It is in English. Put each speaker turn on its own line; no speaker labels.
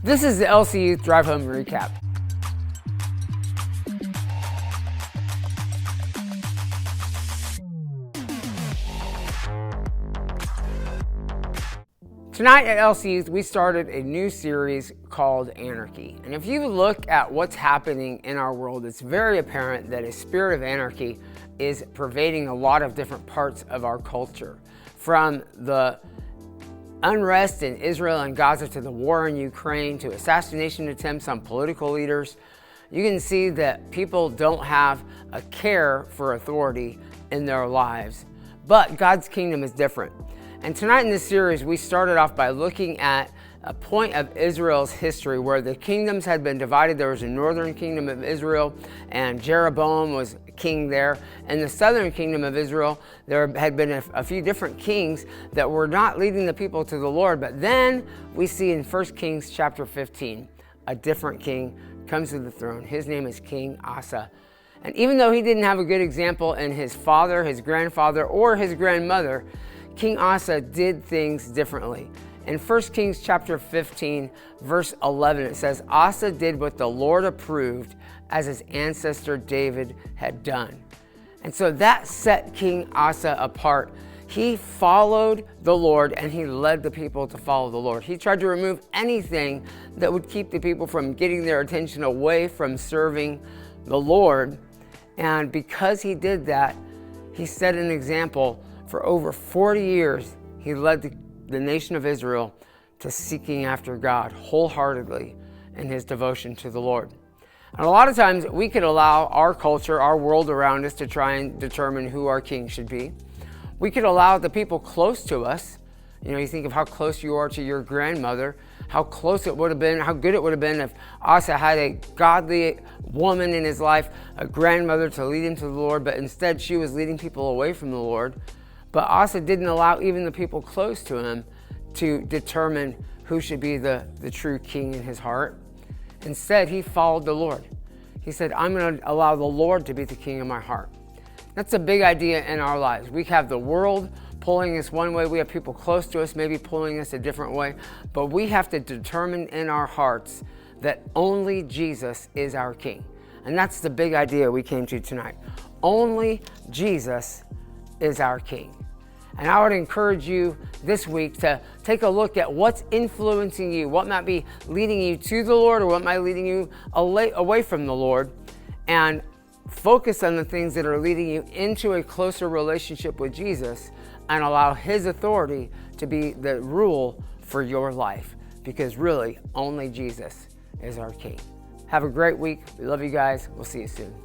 This is the LC Youth Drive Home Recap. Tonight at LC Youth, we started a new series called Anarchy. And if you look at what's happening in our world, it's very apparent that a spirit of anarchy is pervading a lot of different parts of our culture. From the unrest in Israel and Gaza to the war in Ukraine to assassination attempts on political leaders, you can see that people don't have a care for authority in their lives. But God's kingdom is different. And tonight in this series, we started off by looking at a point of Israel's history where the kingdoms had been divided. There was a northern kingdom of Israel, and Jeroboam was king there. In the southern kingdom of Israel, there had been a few different kings that were not leading the people to the Lord. But then we see in 1 Kings chapter 15, a different king comes to the throne. His name is King Asa. And even though he didn't have a good example in his father, his grandfather, or his grandmother, King Asa did things differently. In 1 Kings chapter 15, verse 11, it says, Asa did what the Lord approved as his ancestor David had done. And so that set King Asa apart. He followed the Lord and he led the people to follow the Lord. He tried to remove anything that would keep the people from getting their attention away from serving the Lord. And because he did that, he set an example. For over 40 years, he led the nation of Israel to seeking after God wholeheartedly in his devotion to the Lord. And a lot of times we could allow our culture, our world around us to try and determine who our king should be. We could allow the people close to us. You know, you think of how close you are to your grandmother, how close it would have been, how good it would have been if Asa had a godly woman in his life, a grandmother to lead him to the Lord, but instead she was leading people away from the Lord. But Asa didn't allow even the people close to him to determine who should be the true king in his heart. Instead, he followed the Lord. He said, I'm going to allow the Lord to be the king of my heart. That's a big idea in our lives. We have the world pulling us one way. We have people close to us maybe pulling us a different way. But we have to determine in our hearts that only Jesus is our king. And that's the big idea we came to tonight. Only Jesus is our king. And I would encourage you this week to take a look at what's influencing you, what might be leading you to the Lord or what might be leading you away from the Lord, and focus on the things that are leading you into a closer relationship with Jesus and allow his authority to be the rule for your life, because really only Jesus is our king. Have a great week. We love you guys. We'll see you soon.